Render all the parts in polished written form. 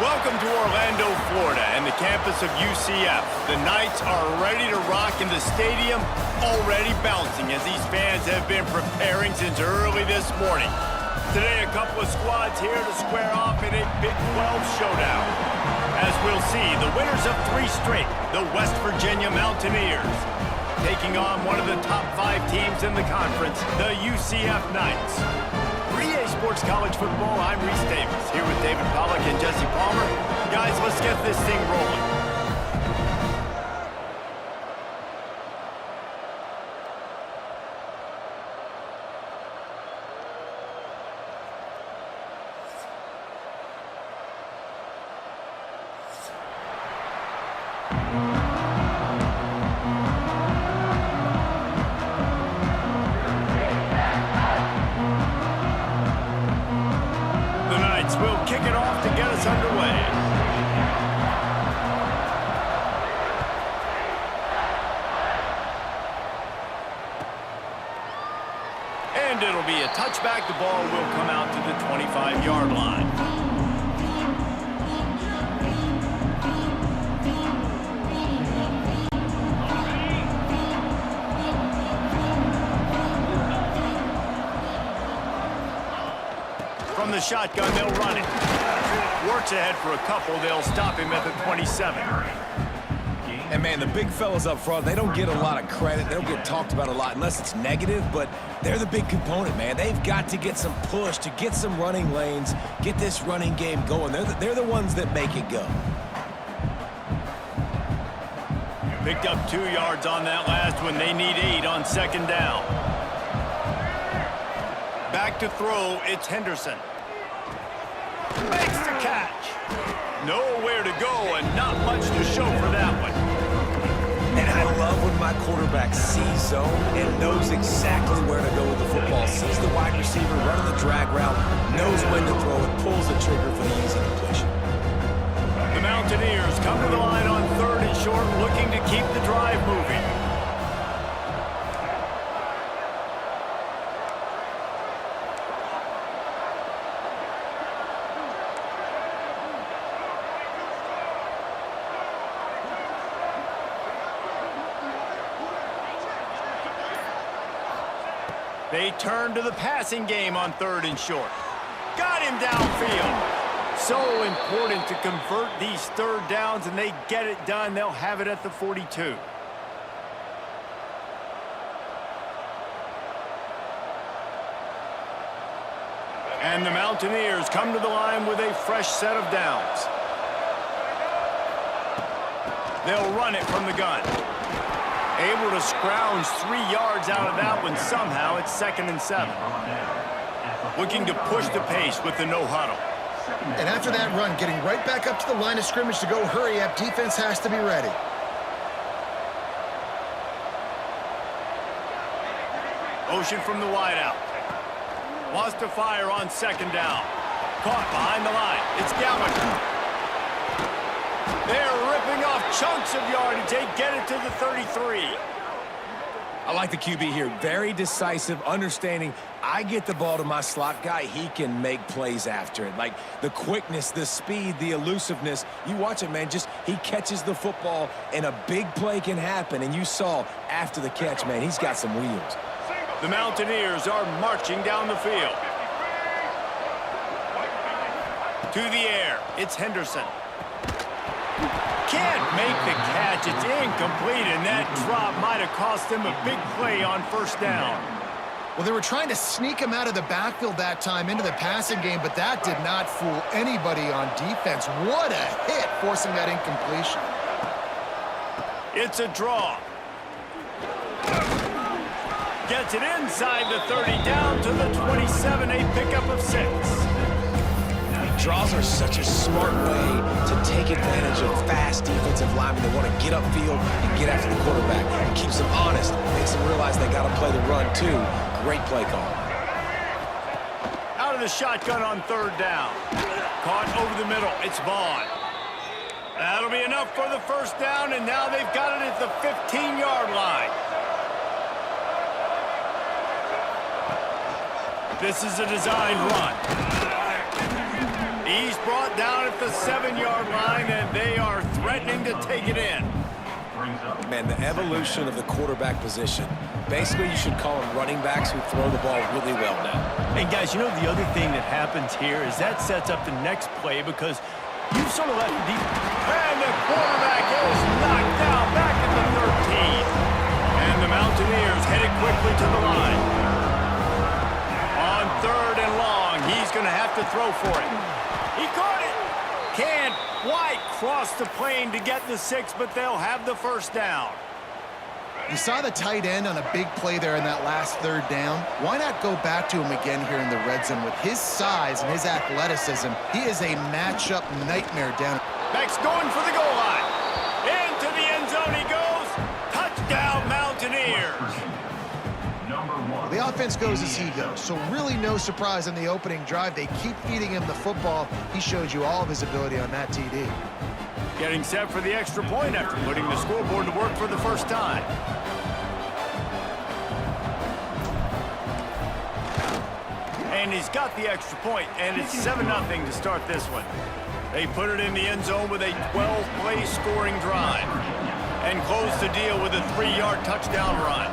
Welcome to Orlando, Florida, and the campus of UCF. The Knights are ready to rock in the stadium, already bouncing as these fans have been preparing since early this morning. Today, a couple of squads here to square off in a Big 12 showdown. As we'll see, the winners of 3 straight, the West Virginia Mountaineers, taking on one of the top 5 teams in the conference, the UCF Knights. For EA Sports College Football, I'm Reese Davis, here with David Pollack and Jesse Palmer. Guys, let's get this thing rolling. We'll kick it off to get us underway. And it'll be a touchback. The ball will come out to the 25-yard line. From the shotgun, they'll run it. Works ahead for a couple. They'll stop him at the 27. And, man, the big fellas up front, they don't get a lot of credit. They don't get talked about a lot unless it's negative, but they're the big component, man. They've got to get some push, to get some running lanes, get this running game going. They're the ones that make it go. Picked up 2 yards on that last one. They need 8 on second down. Back to throw, it's Henderson. Makes the catch. Nowhere to go and not much to show for that one. And I love when my quarterback sees zone and knows exactly where to go with the football. Sees the wide receiver running the drag route, knows when to throw it, pulls the trigger for the easy completion. The Mountaineers come to the line on 3rd and short, looking to keep the drive moving. They turn to the passing game on 3rd and short. Got him downfield. So important to convert these 3rd downs, and they get it done. They'll have it at the 42. And the Mountaineers come to the line with a fresh set of downs. They'll run it from the gun. Able to scrounge 3 yards out of that one somehow. It's 2nd and 7. Looking to push the pace with the no huddle. And after that run, getting right back up to the line of scrimmage to go hurry up, defense has to be ready. Motion from the wideout. Wants to fire on 2nd down. Caught behind the line. It's Gallagher. They're ripping off chunks of yardage. They get it to the 33. I like the QB here. Very decisive, understanding. I get the ball to my slot guy. He can make plays after it. Like the quickness, the speed, the elusiveness. You watch it, man. Just he catches the football, and a big play can happen. And you saw after the catch, man, he's got some wheels. The Mountaineers are marching down the field. To the air. It's Henderson. Can't make the catch. It's incomplete, and that drop might have cost them a big play on 1st down. Well, they were trying to sneak him out of the backfield that time into the passing game, but that did not fool anybody on defense. What a hit, forcing that incompletion. It's a draw. Gets it inside the 30, down to the 27, a pickup of 6. Draws are such a smart way to take advantage of fast defensive linemen that want to get upfield and get after the quarterback. It keeps them honest, makes them realize they got to play the run too. Great play call. Out of the shotgun on 3rd down. Caught over the middle. It's Vaughn. That'll be enough for the 1st down, and now they've got it at the 15-yard line. This is a design run. He's brought down at the 7-yard line, and they are threatening to take it in. Man, the evolution of the quarterback position. Basically, you should call them running backs who throw the ball really well now. And guys, you know the other thing that happens here is that sets up the next play because you've sort of left the deep. And the quarterback is knocked down back at the 13. And the Mountaineers headed quickly to the line. On 3rd and long, he's going to have to throw for it. He caught it. Can't quite cross the plane to get the 6, but they'll have the first down. You saw the tight end on a big play there in that last 3rd down. Why not go back to him again here in the red zone? With his size and his athleticism, he is a matchup nightmare down. Beck's going for the goal line. Into the end zone he goes. Touchdown, Mountaineers. The offense goes as he goes, so really no surprise in the opening drive. They keep feeding him the football. He showed you all of his ability on that TD. Getting set for the extra point after putting the scoreboard to work for the first time. And he's got the extra point, and it's 7-0 to start this one. They put it in the end zone with a 12-play scoring drive and close the deal with a 3-yard touchdown run.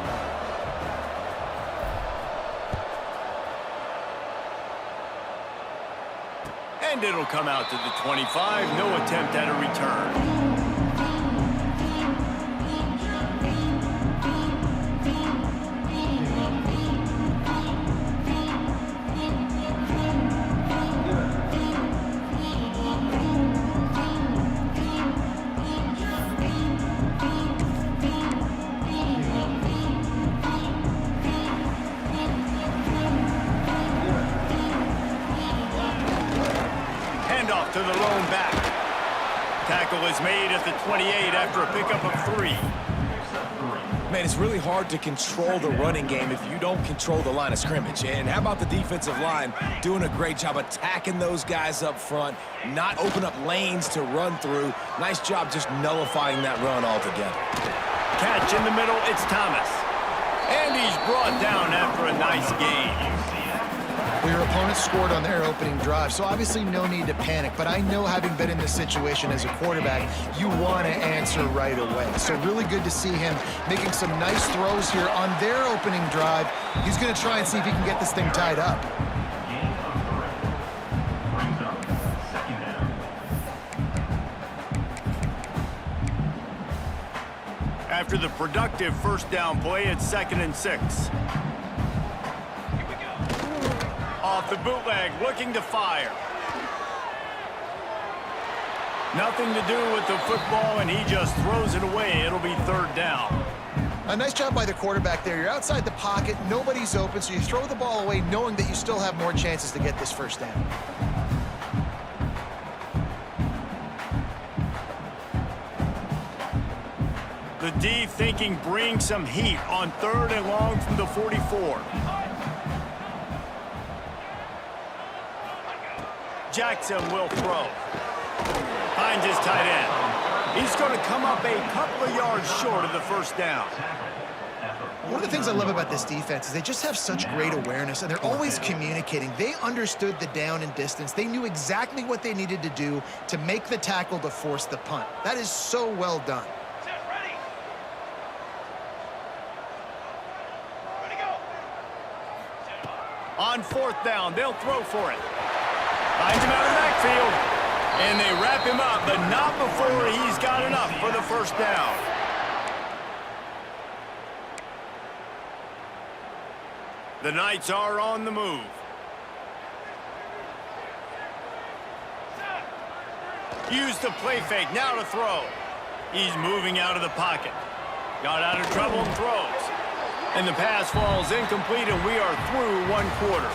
And it'll come out to the 25. No attempt at a return. To the lone back. Tackle is made at the 28 after a pickup of 3. Man, it's really hard to control the running game if you don't control the line of scrimmage. And how about the defensive line doing a great job attacking those guys up front, not open up lanes to run through. Nice job just nullifying that run altogether. Catch in the middle, it's Thomas. And he's brought down after a nice game. Well, your opponent scored on their opening drive, so obviously no need to panic. But I know, having been in this situation as a quarterback, you want to answer right away. So really good to see him making some nice throws here on their opening drive. He's going to try and see if he can get this thing tied up. After the productive first down play, it's 2nd and 6. Off the bootleg, looking to fire. Nothing to do with the football, and he just throws it away. It'll be 3rd down. A nice job by the quarterback there. You're outside the pocket, nobody's open, so you throw the ball away knowing that you still have more chances to get this first down. The D thinking bring some heat on 3rd and long from the 44. Jackson will throw. Finds his tight end. He's going to come up a couple of yards short of the first down. One of the things I love about this defense is they just have such great awareness, and they're always communicating. They understood the down and distance. They knew exactly what they needed to do to make the tackle to force the punt. That is so well done. On 4th down, they'll throw for it. Finds him out of the backfield. And they wrap him up, but not before he's got enough for the first down. The Knights are on the move. Use the play fake, now to throw. He's moving out of the pocket. Got out of trouble and throws. And the pass falls incomplete, and we are through 1 quarter.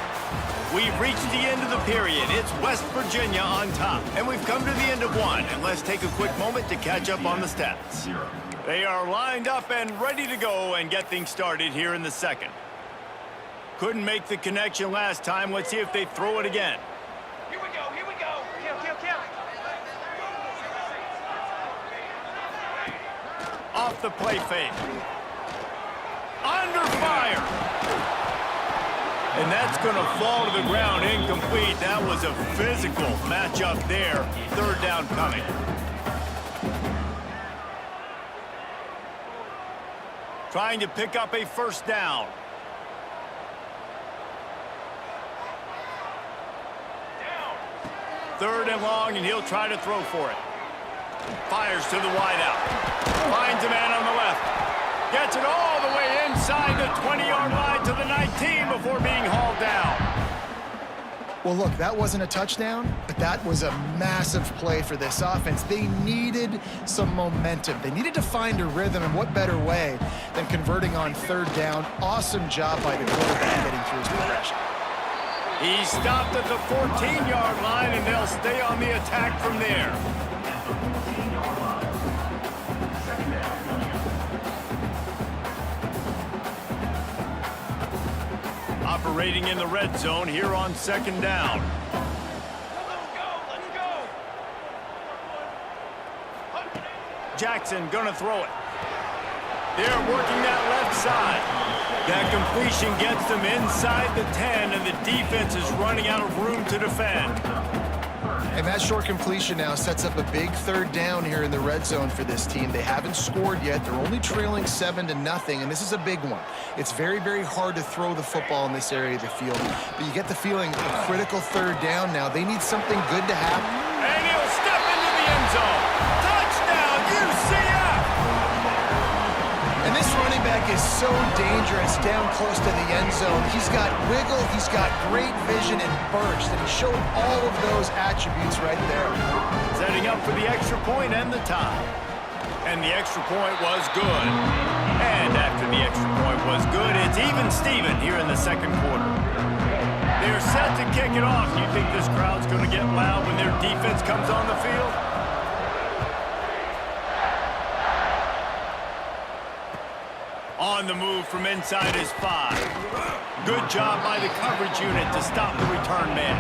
We've reached the end of the period. It's West Virginia on top, and we've come to the end of 1. And let's take a quick moment to catch up on the stats. They are lined up and ready to go and get things started here in the 2nd. Couldn't make the connection last time. Let's see if they throw it again. Here we go, here we go. Kill. Off the play fake. Under fire. And that's going to fall to the ground incomplete. That was a physical matchup there. Third down coming. Trying to pick up a first down. Third and long, and he'll try to throw for it. Fires to the wideout. Finds a man on the left. Gets it all the way inside the 20-yard line to the 19 before being hauled down. Well, look, that wasn't a touchdown, but that was a massive play for this offense. They needed some momentum. They needed to find a rhythm, and what better way than converting on third down. Awesome job by the quarterback getting through his progression. He stopped at the 14-yard line, and they'll stay on the attack from there. Operating in the red zone here on second down. Let's go. Jackson gonna throw it. They're working that left side. That completion gets them inside the 10, and the defense is running out of room to defend. And that short completion now sets up a big third down here in the red zone for this team. They haven't scored yet. They're only trailing 7-0, and this is a big one. It's very, very hard to throw the football in this area of the field, but you get the feeling a critical third down now. They need something good to happen. And he'll step into the end zone. Touchdown, UCF! And this running back is so dangerous down close to the end zone. He's got wiggle, he's got great vision and burst, and he showed all of those attributes right there. Setting up for the extra point and the tie. And the extra point was good. And after the extra point was good, it's even Steven here in the second quarter. They're set to kick it off. You think this crowd's going to get loud when their defense comes on the field? On the move from inside his 5. Good job by the coverage unit to stop the return man.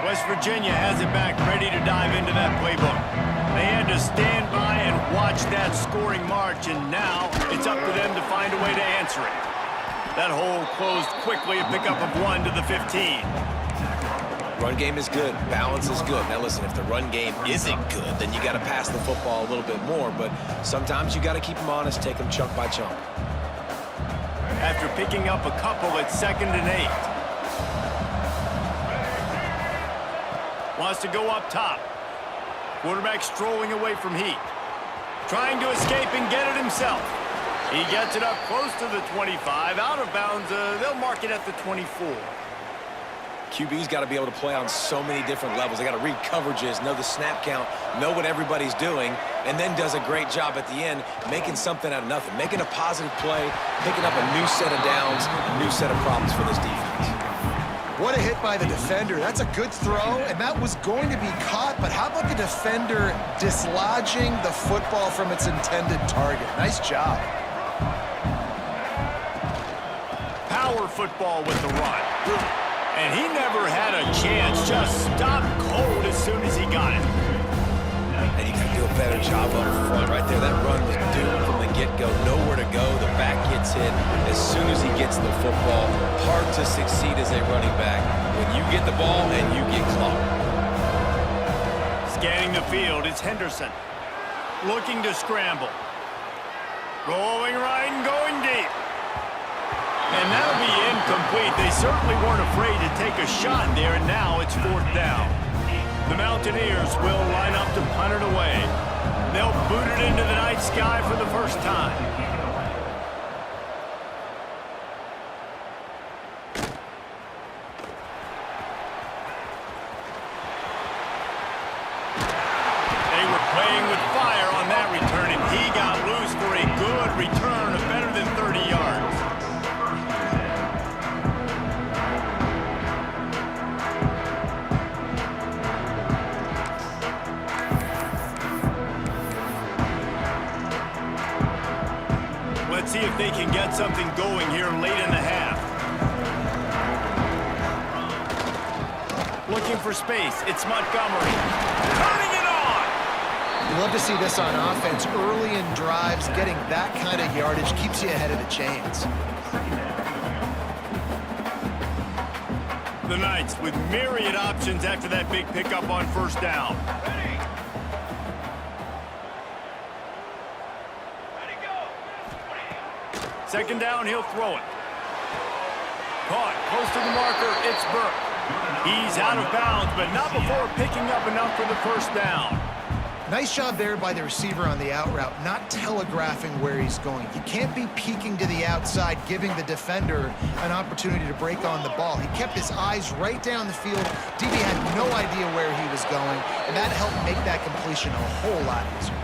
West Virginia has it back, ready to dive into that playbook. They had to stand by and watch that scoring march, and now it's up to them to find a way to answer it. That hole closed quickly, a pickup of 1 to the 15. Run game is good. Balance is good. Now, listen, if the run game isn't good, then you got to pass the football a little bit more. But sometimes you got to keep them honest, take them chunk by chunk. After picking up a couple at 2nd and 8. Wants to go up top. Quarterback strolling away from heat. Trying to escape and get it himself. He gets it up close to the 25. Out of bounds, they'll mark it at the 24. QB's got to be able to play on so many different levels. They got to read coverages, know the snap count, know what everybody's doing, and then does a great job at the end making something out of nothing, making a positive play, picking up a new set of downs, a new set of problems for this defense. What a hit by the defender. That's a good throw, and that was going to be caught, but how about the defender dislodging the football from its intended target? Nice job. Power football with the run. And he never had a chance, just stopped cold as soon as he got it. And you can do a better job up front. Right there, that run was doomed from the get-go. Nowhere to go. The back gets hit as soon as he gets the football. Hard to succeed as a running back when you get the ball and you get clocked. Scanning the field, it's Henderson. Looking to scramble. Rolling right and going deep. And that'll be incomplete. They certainly weren't afraid to take a shot there, and now it's 4th down. The Mountaineers will line up to punt it away. They'll boot it into the night sky for the first time. They were playing with fire on that return, and he got loose for a good return of better than 30 yards. Let's see if they can get something going here late in the half. Looking for space. It's Montgomery. Turning it on! love to see this on offense. Early in drives, getting that kind of yardage keeps you ahead of the chains. The Knights with myriad options after that big pickup on first down. Ready? Ready, go! Second down, he'll throw it. Caught close to the marker, it's Burke. He's out of bounds, but not before picking up enough for the first down. Nice job there by the receiver on the out route, not telegraphing where he's going. You can't be peeking to the outside, giving the defender an opportunity to break on the ball. He kept his eyes right down the field. DB had no idea where he was going, and that helped make that completion a whole lot easier.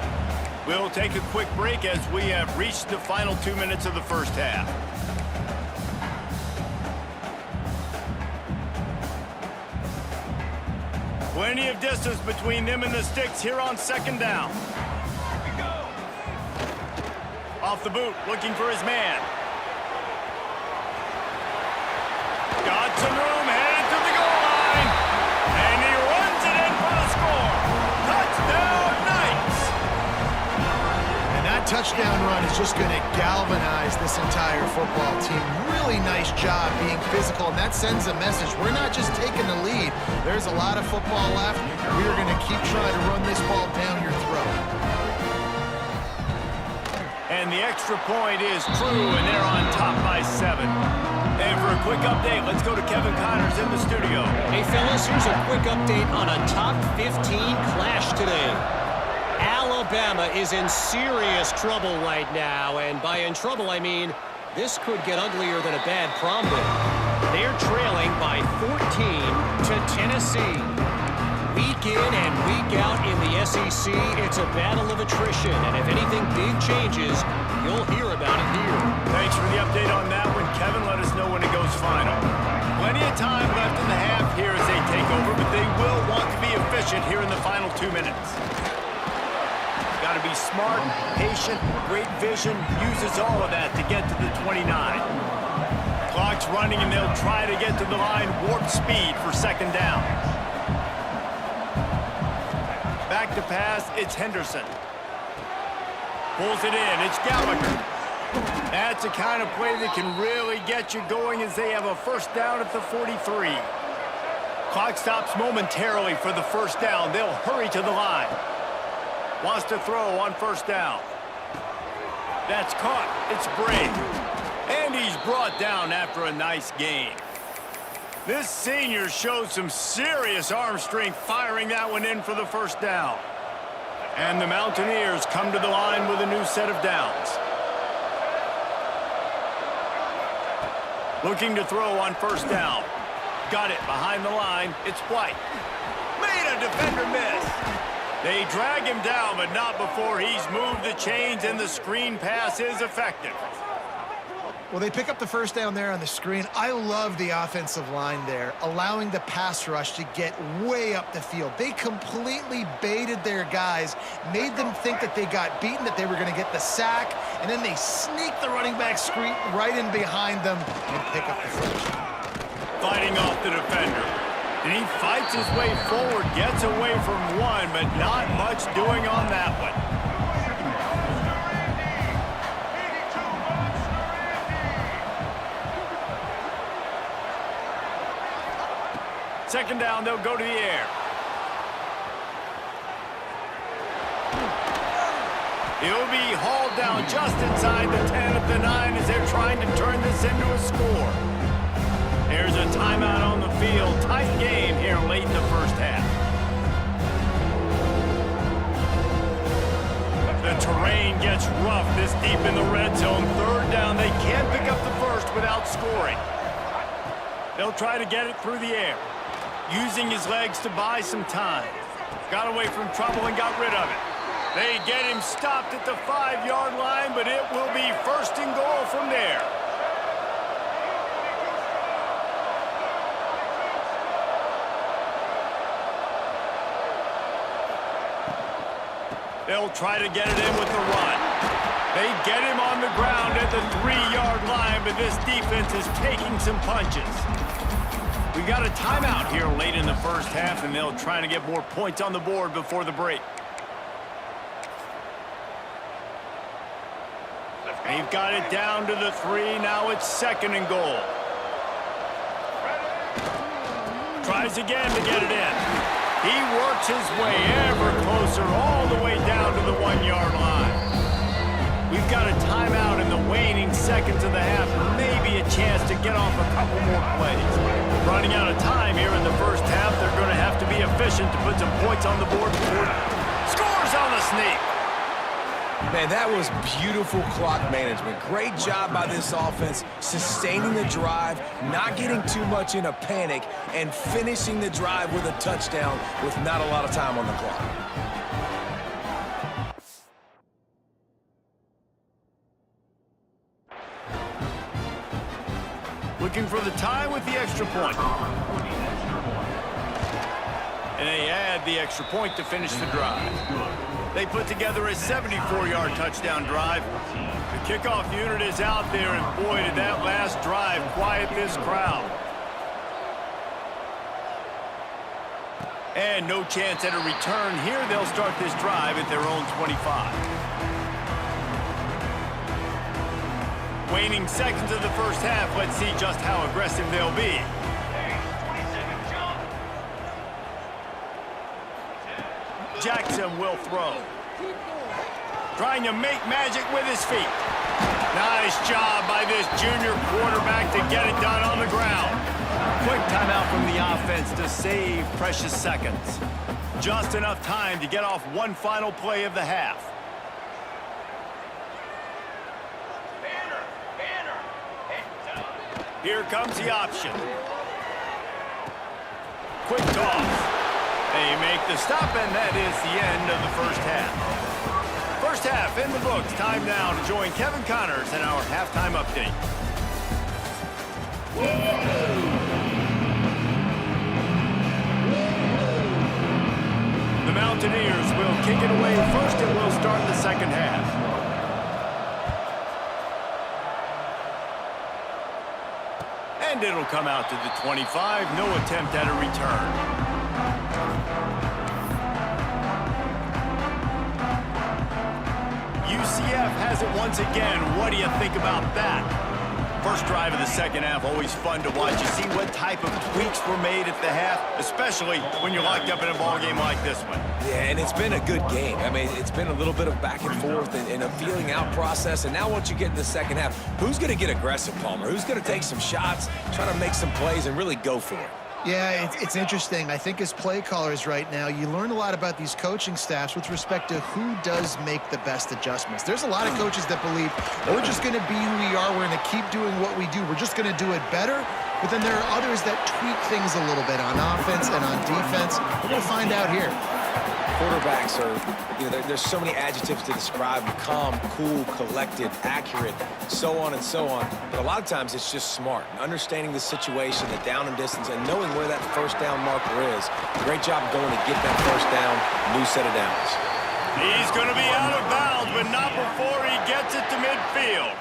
We'll take a quick break as we have reached the final 2 minutes of the first half. Plenty of distance between them and the sticks here on second down. Off the boot, looking for his man. Got some room, headed to the goal line. And he runs it in for the score. Touchdown, Knights! And that touchdown run is just going to galvanize this entire football team. Really nice job being physical, and that sends a message. We're not just taking the lead. There's a lot of football left. We are going to keep trying to run this ball down your throat. And the extra point is true, and they're on top by 7. And for a quick update, let's go to Kevin Connors in the studio. Hey, fellas, here's a quick update on a top 15 clash today. Alabama is in serious trouble right now, and by in trouble, I mean this could get uglier than a bad prom day. They're trailing by 14 to Tennessee. Week in and week out in the SEC, it's a battle of attrition, and if anything big changes, you'll hear about it here. Thanks for the update on that one, Kevin. Let us know when it goes final. Plenty of time left in the half here as they take over, but they will want to be efficient here in the final 2 minutes. Got to be smart, patient, great vision, uses all of that to get to the 29. Clock's running, and they'll try to get to the line, warp speed for second down. Back to pass, it's Henderson. Pulls it in, it's Gallagher. That's the kind of play that can really get you going as they have a first down at the 43. Clock stops momentarily for the first down. They'll hurry to the line. Wants to throw on first down. That's caught. It's Brave. And he's brought down after a nice gain. This senior showed some serious arm strength firing that one in for the first down. And the Mountaineers come to the line with a new set of downs. Looking to throw on first down. Got it behind the line. It's White. Made a defender miss. They drag him down, but not before he's moved the chains, and the screen pass is effective. Well, they pick up the first down there on the screen. I love the offensive line there, allowing the pass rush to get way up the field. They completely baited their guys, made them think that they got beaten, that they were going to get the sack, and then they sneak the running back screen right in behind them and pick up the first. Fighting off the defender. And he fights his way forward, gets away from one, but not much doing on that one. Second down, they'll go to the air. He'll be hauled down just inside the 10 at the 9 as they're trying to turn this into a score. There's a timeout on the field. Tight game here late in the first half. The terrain gets rough this deep in the red zone. Third down, they can't pick up the first without scoring. They'll try to get it through the air, using his legs to buy some time. Got away from trouble and got rid of it. They get him stopped at the 5-yard line, but it will be first and goal from there. They'll try to get it in with the run. They get him on the ground at the 3-yard line, but this defense is taking some punches. We got a timeout here late in the first half, and they'll try to get more points on the board before the break. They've got it down to the 3. Now it's 2nd and goal. Tries again to get it in. He works his way ever closer all the way down to the 1-yard line. We've got a timeout in the waning seconds of the half. Maybe a chance to get off a couple more plays. Running out of time here in the first half. They're going to have to be efficient to put some points on the board before scores on the sneak. Man, that was beautiful clock management. Great job by this offense, sustaining the drive, not getting too much in a panic, and finishing the drive with a touchdown with not a lot of time on the clock. Looking for the tie with the extra point. And they add the extra point to finish the drive. They put together a 74-yard touchdown drive. The kickoff unit is out there, and boy, did that last drive quiet this crowd. And no chance at a return here. They'll start this drive at their own 25. Waning seconds of the first half. Let's see just how aggressive they'll be. Jackson will throw. Trying to make magic with his feet. Nice job by this junior quarterback to get it done on the ground. Quick timeout from the offense to save precious seconds. Just enough time to get off one final play of the half. Here comes the option. Quick toss. They make the stop, and that is the end of the first half. First half in the books. Time now to join Kevin Connors in our halftime update. The Mountaineers will kick it away first, and will start the second half. And it'll come out to the 25. No attempt at a return. UCF has it once again. What do you think about that? First drive of the second half, always fun to watch. You see what type of tweaks were made at the half, especially when you're locked up in a ball game like this one. Yeah, and it's been a good game. I mean, it's been a little bit of back and forth and a feeling out process. And now once you get in the second half, who's going to get aggressive, Palmer? Who's going to take some shots, try to make some plays, and really go for it? Yeah, it's interesting. I think as play callers right now, you learn a lot about these coaching staffs with respect to who does make the best adjustments. There's a lot of coaches that believe we're just going to be who we are. We're going to keep doing what we do. We're just going to do it better. But then there are others that tweak things a little bit on offense and on defense. We're going to find out here. Quarterbacks are, there's so many adjectives to describe them: calm, cool, collected, accurate, so on and so on. But a lot of times it's just smart, understanding the situation, the down and distance, and knowing where that first down marker is. Great job going to get that first down, new set of downs. He's going to be out of bounds, but not before he gets it to midfield.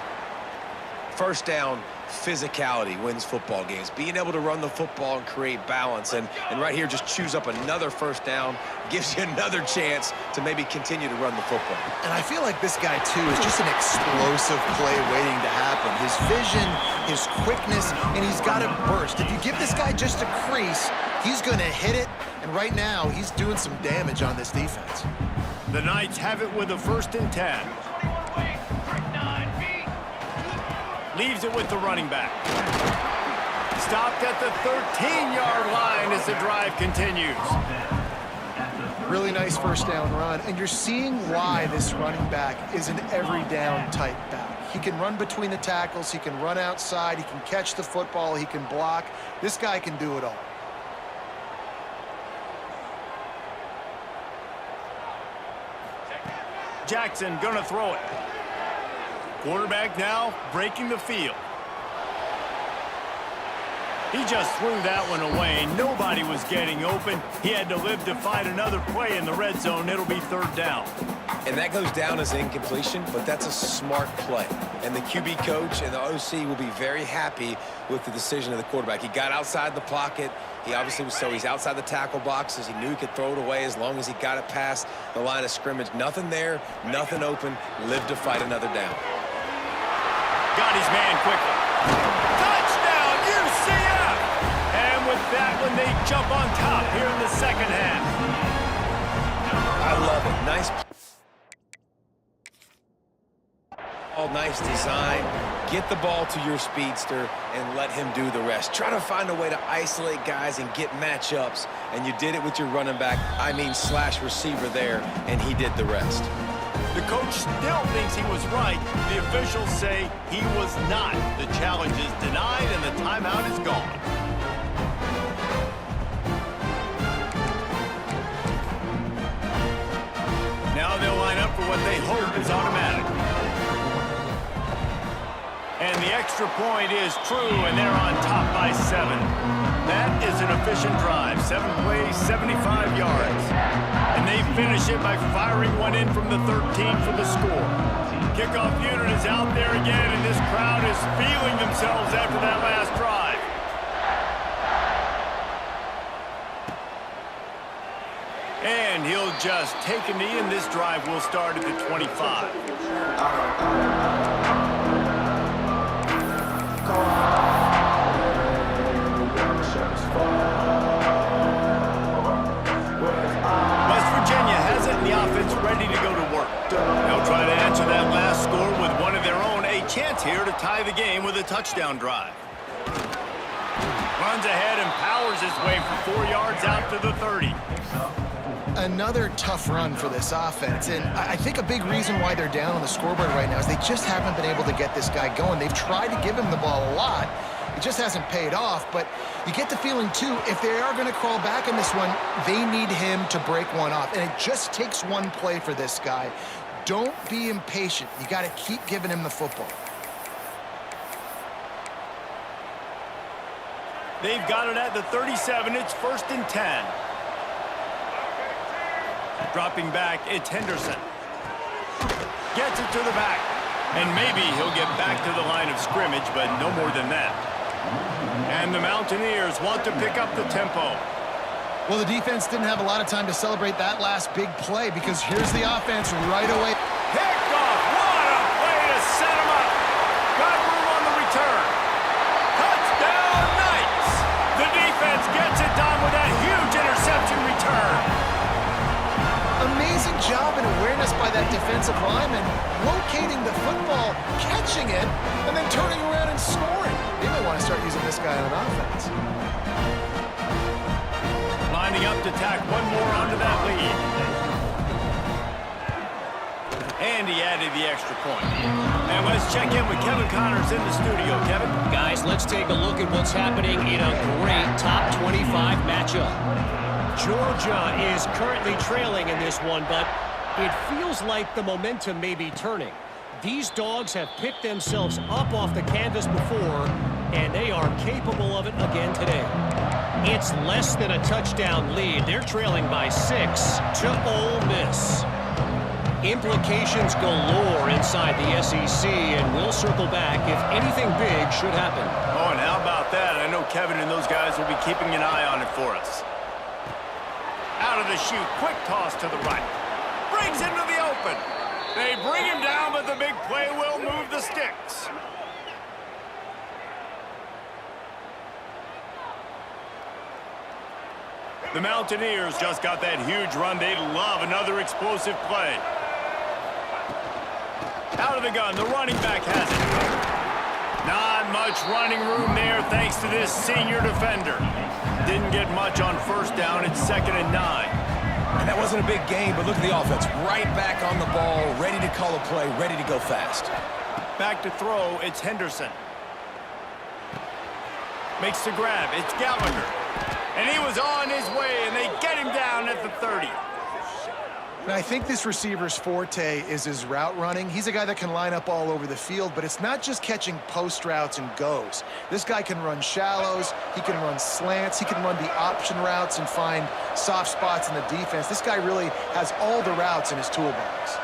First down, physicality wins football games. Being able to run the football and create balance. And right here, just choose up another first down, gives you another chance to maybe continue to run the football. And I feel like this guy, too, is just an explosive play waiting to happen. His vision, his quickness, and he's got a burst. If you give this guy just a crease, he's going to hit it. And right now, he's doing some damage on this defense. The Knights have it with a 1st and 10. Leaves it with the running back. Stopped at the 13-yard line as the drive continues. Really nice first down run. And you're seeing why this running back is an every down type back. He can run between the tackles. He can run outside. He can catch the football. He can block. This guy can do it all. Jackson gonna throw it. Quarterback now breaking the field. He just threw that one away. Nobody was getting open. He had to live to fight another play in the red zone. It'll be 3rd down. And that goes down as incompletion, but that's a smart play. And the QB coach and the OC will be very happy with the decision of the quarterback. He got outside the pocket. He obviously was, so he's outside the tackle boxes. He knew he could throw it away as long as he got it past the line of scrimmage. Nothing there, nothing open. Live to fight another down. Got his man quickly. Touchdown, UCF! And with that one, they jump on top here in the second half. I love it. Nice. Nice design. Get the ball to your speedster and let him do the rest. Try to find a way to isolate guys and get matchups, and you did it with your running back, slash receiver there, and he did the rest. The coach still thinks he was right. The officials say he was not. The challenge is denied, and the timeout is gone. Now they'll line up for what they hope is automatic. And the extra point is true, and they're on top by 7. That is an efficient drive. 7 plays, 75 yards. And they finish it by firing one in from the 13 for the score. Kickoff unit is out there again, and this crowd is feeling themselves after that last drive. And he'll just take a knee, and this drive will start at the 25. West Virginia has it, and the offense ready to go to work. They'll try to answer that last score with one of their own. A chance here to tie the game with a touchdown drive. Runs ahead and powers his way for 4 yards out to the 30. Another tough run for this offense, and I think a big reason why they're down on the scoreboard right now is they just haven't been able to get this guy going. They've tried to give him the ball a lot. It just hasn't paid off, but you get the feeling, too, if they are going to crawl back in this one, they need him to break one off, and it just takes one play for this guy. Don't be impatient. You got to keep giving him the football. They've got it at the 37. It's 1st and 10. Dropping back, it's Henderson. Gets it to the back. And maybe he'll get back to the line of scrimmage, but no more than that. And the Mountaineers want to pick up the tempo. Well, the defense didn't have a lot of time to celebrate that last big play because here's the offense right away. Picked off. What a way to set him up. Got room on the return. Touchdown, Knights. The defense gets it done with that huge interception return. Amazing job and awareness by that defensive lineman, locating the football, catching it, and then turning around and scoring. They may want to start using this guy on offense. Lining up to tack one more onto that lead. And he added the extra point. And let's check in with Kevin Connors in the studio. Kevin? Guys, let's take a look at what's happening in a great top 25 matchup. Georgia is currently trailing in this one, but it feels like the momentum may be turning. These dogs have picked themselves up off the canvas before, and they are capable of it again today. It's less than a touchdown lead. They're trailing by 6 to Ole Miss. Implications galore inside the SEC, and we'll circle back if anything big should happen. Oh, and how about that? I know Kevin and those guys will be keeping an eye on it for us. Out of the chute, quick toss to the right. Brings him to the open. They bring him down, but the big play will move the sticks. The Mountaineers just got that huge run. They love another explosive play. Out of the gun, the running back has it. Not much running room there thanks to this senior defender. Didn't get much on first down. It's 2nd and 9. And that wasn't a big game, but look at the offense. Right back on the ball, ready to call a play, ready to go fast. Back to throw, it's Henderson. Makes the grab, it's Gallagher. And he was on his way, and they get him down at the 30. And I think this receiver's forte is his route running. He's a guy that can line up all over the field, but it's not just catching post routes and goes. This guy can run shallows, he can run slants, he can run the option routes and find soft spots in the defense. This guy really has all the routes in his toolbox.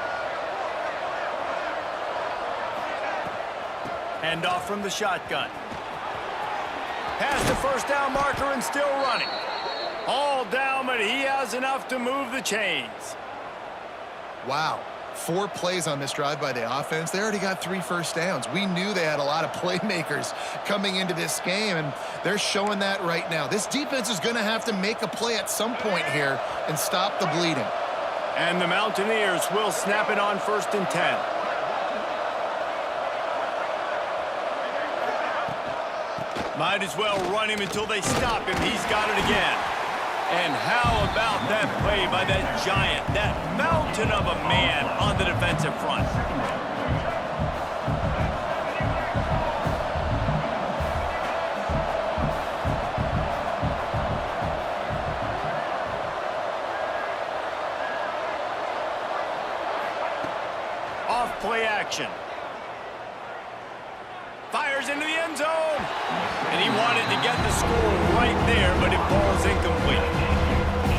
Hand off from the shotgun. Past the first down marker and still running. All down, but he has enough to move the chains. Wow. 4 plays on this drive by the offense. They already got 3 first downs. We knew they had a lot of playmakers coming into this game, and they're showing that right now. This defense is going to have to make a play at some point here and stop the bleeding. And the Mountaineers will snap it on 1st and 10. Might as well run him until they stop him. He's got it again. And how about that play by that giant, that mountain of a man on the defensive front? Off play action. Fires into the end zone. And he wanted to get the score right there, but it falls incomplete.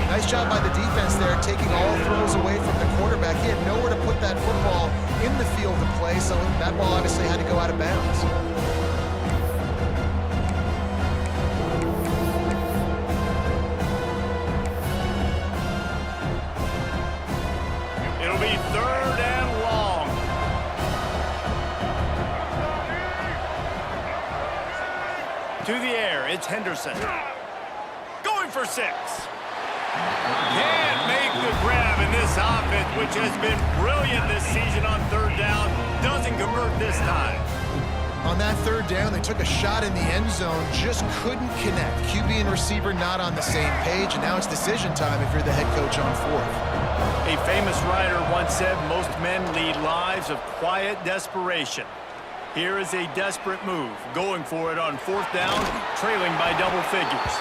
Nice job by the defense there, taking all throws away from the quarterback. He had nowhere to put that football in the field to play, so that ball obviously had to go out of bounds. It'll be 3rd and long. To the air, it's Henderson. Going for 6. Can't make the grab in this offense, which has been brilliant this season on 3rd down. Doesn't convert this time. On that 3rd down, they took a shot in the end zone, just couldn't connect. QB and receiver not on the same page, and now it's decision time if you're the head coach on 4th. A famous writer once said most men lead lives of quiet desperation. Here is a desperate move, going for it on 4th down, trailing by double figures.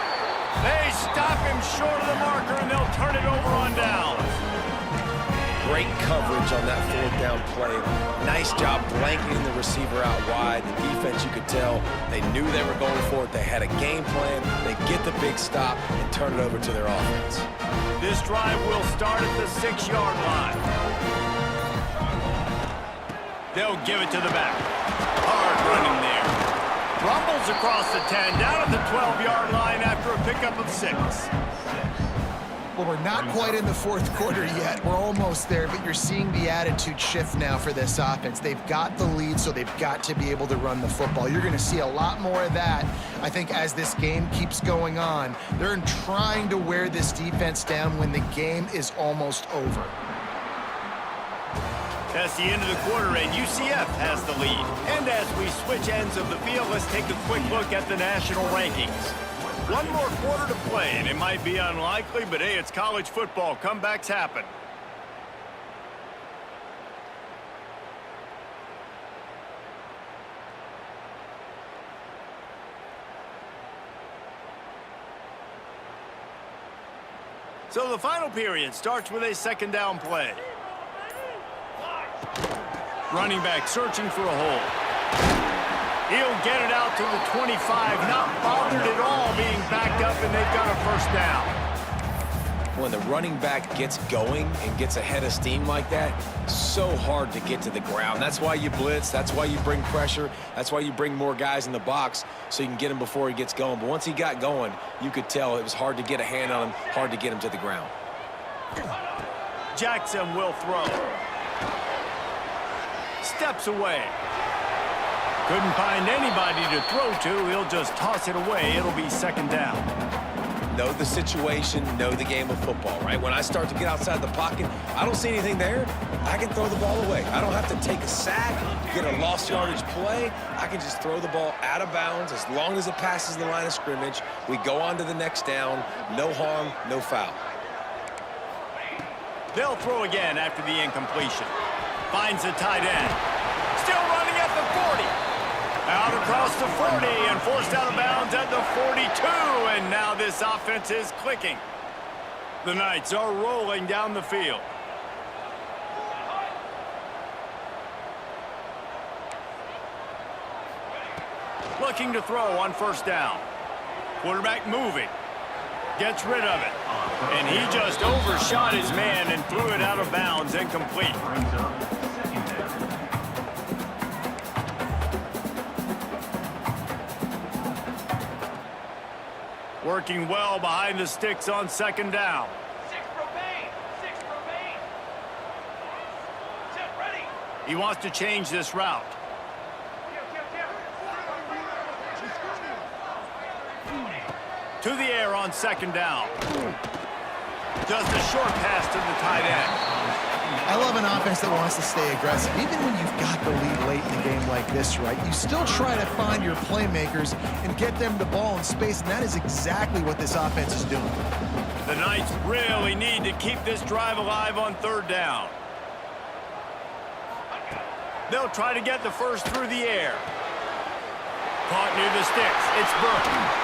They stop him short of the marker, and they'll turn it over on downs. Great coverage on that 4th down play. Nice job blanketing the receiver out wide. The defense, you could tell, they knew they were going for it. They had a game plan. They get the big stop and turn it over to their offense. This drive will start at the 6-yard line. They'll give it to the back. Hard running there. Rumbles across the 10, down at the 12-yard line after a pickup of 6. Well, we're not quite in the 4th quarter yet. We're almost there, but you're seeing the attitude shift now for this offense. They've got the lead, so they've got to be able to run the football. You're going to see a lot more of that, I think, as this game keeps going on. They're trying to wear this defense down when the game is almost over. That's the end of the quarter, and UCF has the lead. And as we switch ends of the field, let's take a quick look at the national rankings. One more quarter to play, and it might be unlikely, but hey, it's college football. Comebacks happen. So the final period starts with a 2nd down play. Running back searching for a hole. He'll get it out to the 25, not bothered at all being backed up, and they've got a 1st down. When the running back gets going and gets ahead of steam like that, so hard to get to the ground. That's why you blitz. That's why you bring pressure. That's why you bring more guys in the box so you can get him before he gets going. But once he got going, you could tell it was hard to get a hand on him, hard to get him to the ground. Jackson will throw. Steps away. Couldn't find anybody to throw to. He'll just toss it away. It'll be 2nd down. Know the situation, know the game of football, right? When I start to get outside the pocket, I don't see anything there, I can throw the ball away. I don't have to take a sack, get a lost yardage play. I can just throw the ball out of bounds as long as it passes the line of scrimmage. We go on to the next down. No harm, no foul. They'll throw again after the incompletion. Finds the tight end. Still running at the 40. Out across the 40 and forced out of bounds at the 42. And now this offense is clicking. The Knights are rolling down the field. Looking to throw on 1st down. Quarterback moving. Gets rid of it. And he just overshot his man and threw it out of bounds, incomplete. Working well behind the sticks on 2nd down. 6 remain. 6 remain. He wants to change this route. To the air on second down. Just a short pass to the tight end. I love an offense that wants to stay aggressive. Even when you've got the lead late in the game like this, right, you still try to find your playmakers and get them the ball in space, and that is exactly what this offense is doing. The Knights really need to keep this drive alive on third down. They'll try to get the first through the air. Caught near the sticks. It's Burke.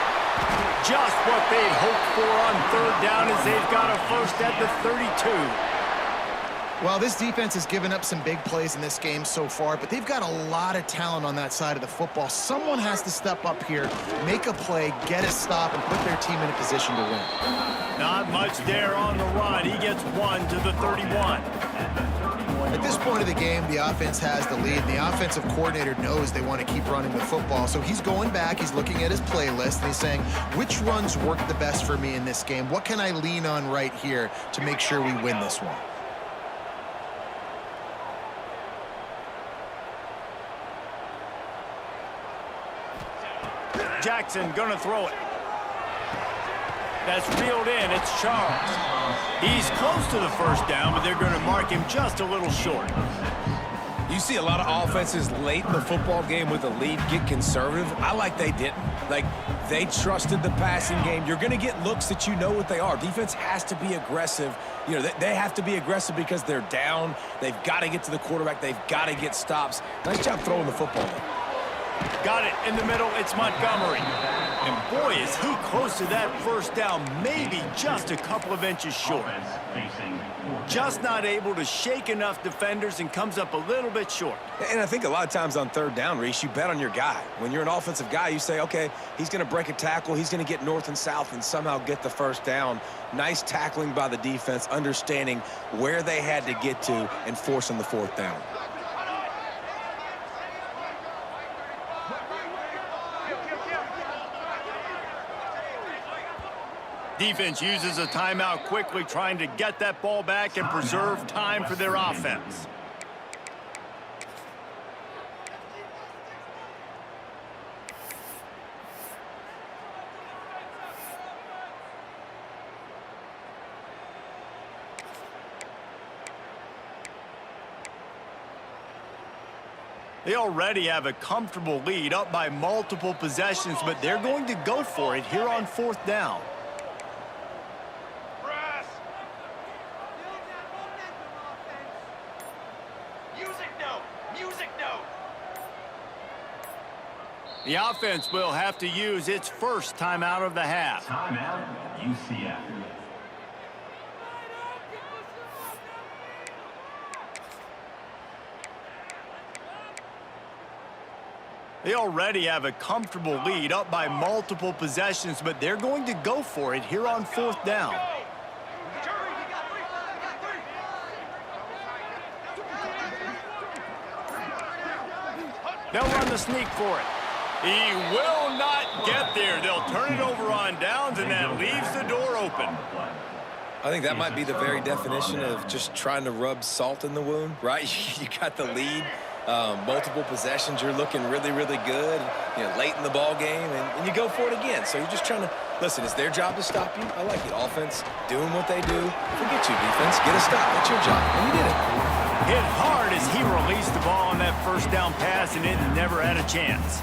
Just what they'd hoped for on third down as they've got a first at the 32. Well, this defense has given up some big plays in this game so far, but they've got a lot of talent on that side of the football. Someone has to step up here, make a play, get a stop, and put their team in a position to win. Not much there on the run. He gets one to the 31. At this point of the game, the offense has the lead, and the offensive coordinator knows they want to keep running the football. So he's going back, he's looking at his playlist, and he's saying, which runs work the best for me in this game? What can I lean on right here to make sure we win this one? Jackson gonna throw it. That's reeled in. It's Charles. He's close to the first down, but they're going to mark him just a little short. You see a lot of offenses late in the football game with a lead get conservative. I like they didn't. Like, they trusted the passing game. You're going to get looks that you know what they are. Defense has to be aggressive. You know, they have to be aggressive because they're down. They've got to get to the quarterback. They've got to get stops. Nice job throwing the football. Got it in the middle. It's Montgomery. And boy, is he close to that first down, maybe just a couple of inches short. Just not able to shake enough defenders and comes up a little bit short. And I think a lot of times on third down, Reese, you bet on your guy. When you're an offensive guy, you say, okay, he's going to break a tackle, he's going to get north and south and somehow get the first down. Nice tackling by the defense, understanding where they had to get to and forcing the fourth down. Defense uses a timeout quickly, trying to get that ball back and preserve time for their offense. They already have a comfortable lead, up by multiple possessions, but they're going to go for it here on fourth down. The offense will have to use its first timeout of the half. Timeout, UCF. They already have a comfortable lead, up by multiple possessions, but they're going to go for it here on fourth down. They'll run the sneak for it. He will not get there. They'll turn it over on downs, and that leaves the door open. I think that might be the very definition of just trying to rub salt in the wound, right? You got the lead, multiple possessions, you're looking really, really good, you know, late in the ball game, and you go for it again. So you're just trying to, listen, it's their job to stop you. I like it. Offense, doing what they do. Forget you, defense. Get a stop. That's your job. And you did it. Hit hard as he released the ball on that first down pass, and it never had a chance.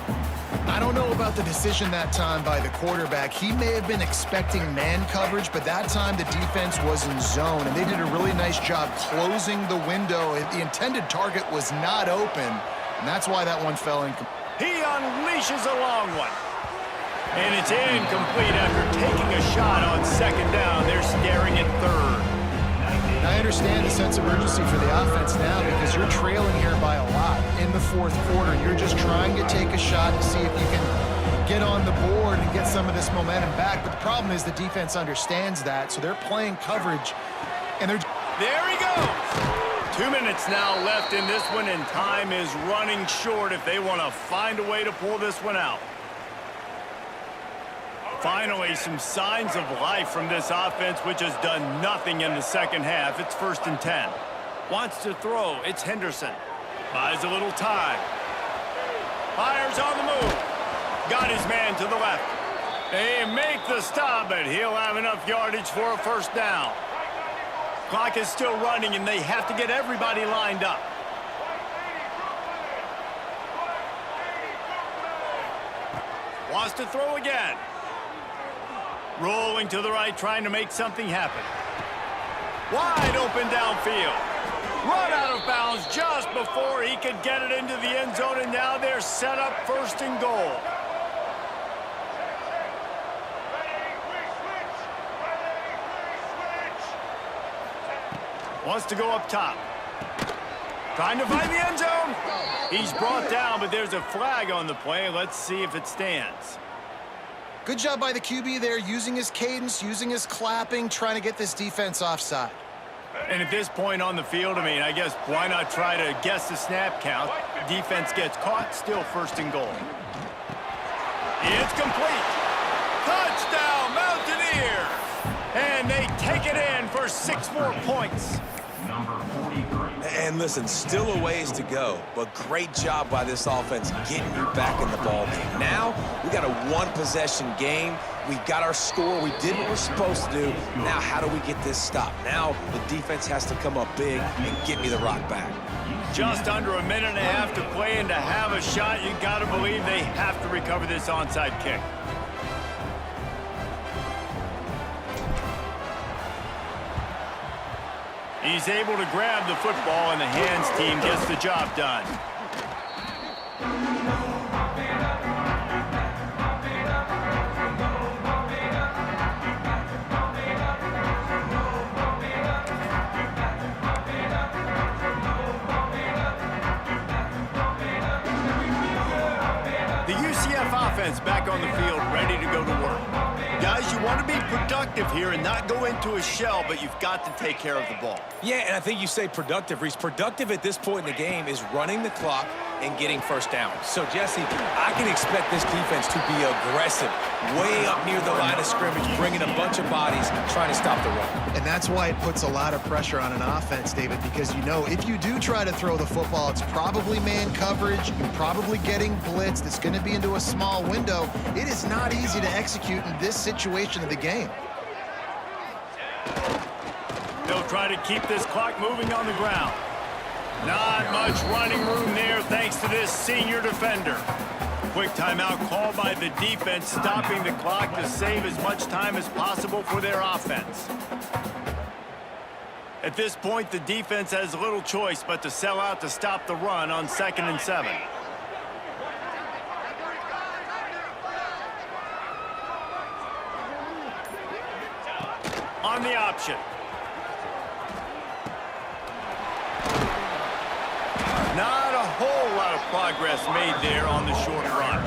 I don't know about the decision that time by the quarterback. He may have been expecting man coverage, but that time the defense was in zone, and they did a really nice job closing the window. The intended target was not open, and that's why that one fell in. He unleashes a long one. And it's incomplete after taking a shot on second down. They're staring at third. I understand the sense of urgency for the offense now because you're trailing here by a lot in the fourth quarter. You're just trying to take a shot to see if you can get on the board and get some of this momentum back. But the problem is the defense understands that, so they're playing coverage. And they're... There he goes. 2 minutes now left in this one, and time is running short if they want to find a way to pull this one out. Finally, some signs of life from this offense, which has done nothing in the second half. It's 1st and 10. Wants to throw. It's Henderson. Buys a little time. Fires on the move. Got his man to the left. They make the stop, but he'll have enough yardage for a first down. Clock is still running, and they have to get everybody lined up. Wants to throw again. Rolling to the right, trying to make something happen. Wide open downfield. Run out of bounds just before he could get it into the end zone, and now they're set up first and goal. Wants to go up top. Trying to find the end zone. He's brought down, but there's a flag on the play. Let's see if it stands. Good job by the QB there, using his cadence, using his clapping, trying to get this defense offside. And at this point on the field, I mean, I guess why not try to guess the snap count? Defense gets caught, still first and goal. It's complete. Touchdown, Mountaineers! And they take it in for 6 more points. Number 43. And listen, still a ways to go, but great job by this offense getting you back in the ball game. Now, we got a one-possession game. We got our score. We did what we're supposed to do. Now, how do we get this stop? Now, the defense has to come up big and get me the rock back. Just under a minute and a half to play, and to have a shot, you got to believe they have to recover this onside kick. He's able to grab the football, and the hands team gets the job done. The UCF offense back on the field, ready to go to work. Guys, you want to be productive here and not go into a shell, but you've got to take care of the ball. Yeah, and I think you say productive, Reese. Productive at this point in the game is running the clock and getting first down. So, Jesse, I can expect this defense to be aggressive, way up near the line of scrimmage, bringing a bunch of bodies, trying to stop the run. And that's why it puts a lot of pressure on an offense, David, because you know if you do try to throw the football, it's probably man coverage, you're probably getting blitzed, it's going to be into a small window. It is not easy to execute in this situation of the game. They'll try to keep this clock moving on the ground. Not much running room there thanks to this senior defender. Quick timeout called by the defense, stopping the clock to save as much time as possible for their offense. At this point, the defense has little choice but to sell out to stop the run on 2nd and 7. On the option. Not a whole lot of progress made there on the short run.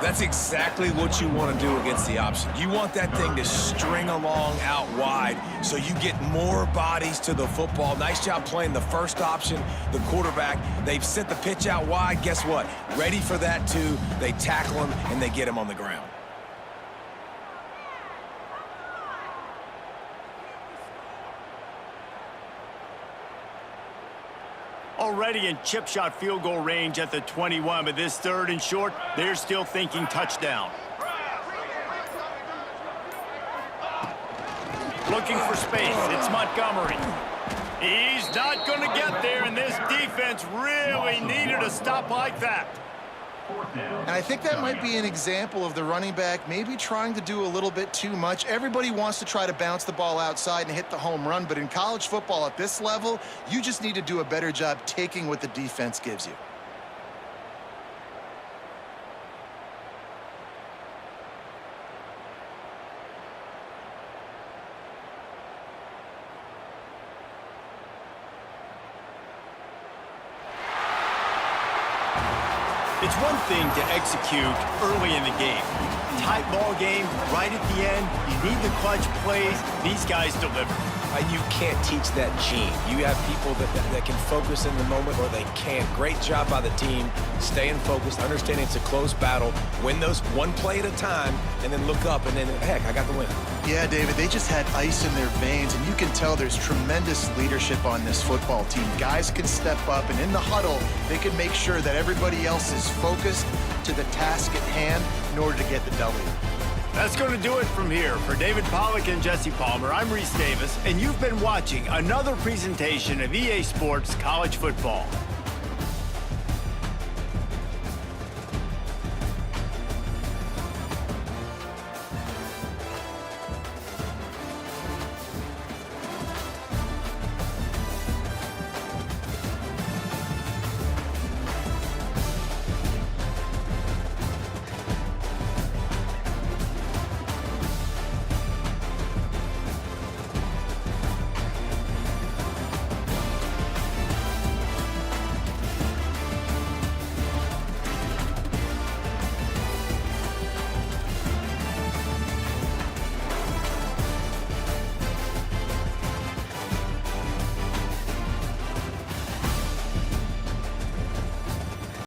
That's exactly what you want to do against the option. You want that thing to string along out wide so you get more bodies to the football. Nice job playing the first option, the quarterback. They've sent the pitch out wide. Guess what? Ready for that, too. They tackle him, and they get him on the ground. Already in chip shot field goal range at the 21, but this 3rd and short, they're still thinking touchdown. Looking for space, it's Montgomery. He's not going to get there, and this defense really needed a stop like that. And I think that might be an example of the running back maybe trying to do a little bit too much. Everybody wants to try to bounce the ball outside and hit the home run, but in college football at this level, you just need to do a better job taking what the defense gives you. It's one thing to execute early in the game, Tight ball game right at the end. You need the clutch plays. These guys deliver. You can't teach that gene. You have people that can focus in the moment or they can't. Great job by the team, staying focused, understanding it's a close battle, win those one play at a time, and then look up, and then, heck, I got the win. Yeah, David, they just had ice in their veins, and you can tell there's tremendous leadership on this football team. Guys can step up, and in the huddle, they can make sure that everybody else is focused to the task at hand in order to get the W. That's going to do it from here. For David Pollack and Jesse Palmer, I'm Reese Davis, and you've been watching another presentation of EA Sports College Football.